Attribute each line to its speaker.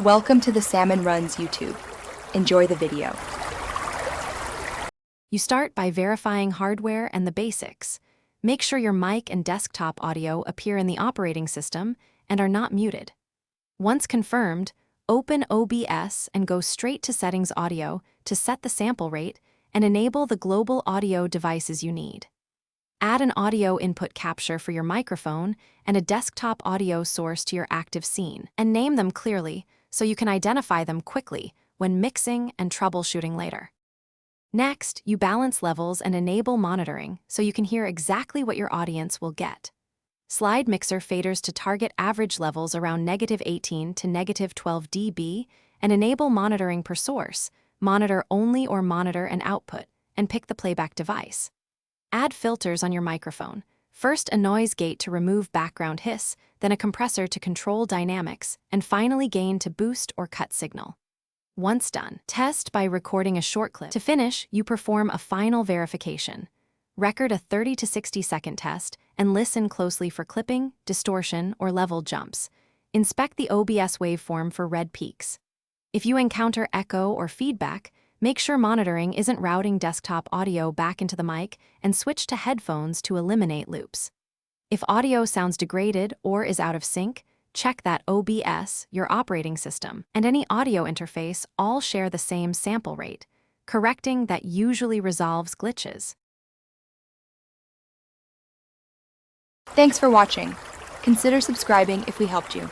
Speaker 1: Welcome to the Salmon Runs YouTube. Enjoy the video.
Speaker 2: You start by verifying hardware and the basics. Make sure your mic and desktop audio appear in the operating system and are not muted. Once confirmed, open OBS and go straight to Settings Audio to set the sample rate and enable the global audio devices you need. Add an audio input capture for your microphone and a desktop audio source to your active scene, and name them clearly so you can identify them quickly when mixing and troubleshooting later. Next, you balance levels and enable monitoring so you can hear exactly what your audience will get. Slide mixer faders to target average levels around -18 to -12 dB and enable monitoring per source, monitor only or monitor an output, and pick the playback device. Add filters on your microphone. First, a noise gate to remove background hiss, then a compressor to control dynamics, and finally gain to boost or cut signal. Once done, test by recording a short clip. To finish, you perform a final verification. Record a 30 to 60-second test and listen closely for clipping, distortion, or level jumps. Inspect the OBS waveform for red peaks. If you encounter echo or feedback, make sure monitoring isn't routing desktop audio back into the mic and switch to headphones to eliminate loops. If audio sounds degraded or is out of sync, check that OBS, your operating system, and any audio interface all share the same sample rate. Correcting that usually resolves glitches.
Speaker 1: Thanks for watching. Consider subscribing if we helped you.